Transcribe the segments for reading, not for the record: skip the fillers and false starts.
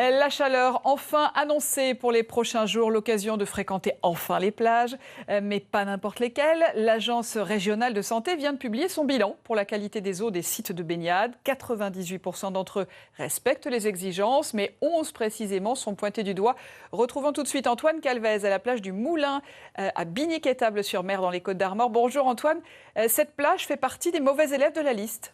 La chaleur enfin annoncée pour les prochains jours, l'occasion de fréquenter enfin les plages, mais pas n'importe lesquelles. L'Agence régionale de santé vient de publier son bilan pour la qualité des eaux des sites de baignade. 98% d'entre eux respectent les exigences, mais 11 précisément sont pointés du doigt. Retrouvons tout de suite Antoine Calvez à la plage du Moulin à Binic-Étable-sur-Mer dans les Côtes-d'Armor. Bonjour Antoine, cette plage fait partie des mauvais élèves de la liste.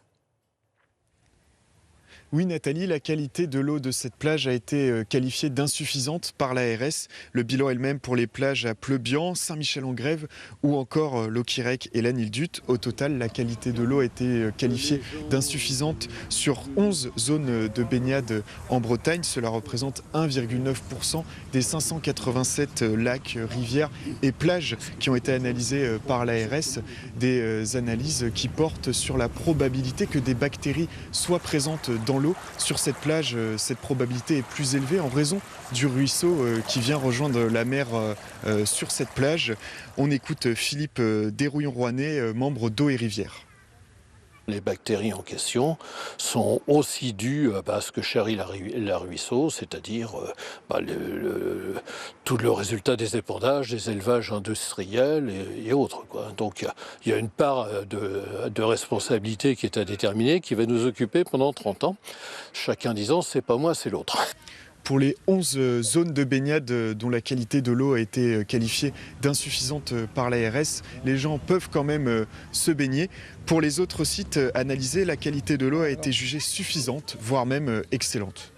Oui Nathalie, la qualité de l'eau de cette plage a été qualifiée d'insuffisante par l'ARS. Le bilan est le même pour les plages à Pleubian, Saint-Michel-en-Grève ou encore Locquirec et Lanildut. Au total, la qualité de l'eau a été qualifiée d'insuffisante sur 11 zones de baignade en Bretagne. Cela représente 1,9% des 587 lacs, rivières et plages qui ont été analysées par l'ARS. Des analyses qui portent sur la probabilité que des bactéries soient présentes dans l'eau. Sur cette plage, cette probabilité est plus élevée en raison du ruisseau qui vient rejoindre la mer sur cette plage. On écoute Philippe Desrouillons-Rouanet, membre d'Eau et Rivière. Les bactéries en question sont aussi dues à ce que charrie la ruisseau, c'est-à-dire tout le résultat des épandages, des élevages industriels et autres, quoi. Donc il y a une part de responsabilité qui est à déterminer, qui va nous occuper pendant 30 ans, chacun disant c'est pas moi, c'est l'autre. Pour les 11 zones de baignade dont la qualité de l'eau a été qualifiée d'insuffisante par l'ARS, les gens peuvent quand même se baigner. Pour les autres sites analysés, la qualité de l'eau a été jugée suffisante, voire même excellente.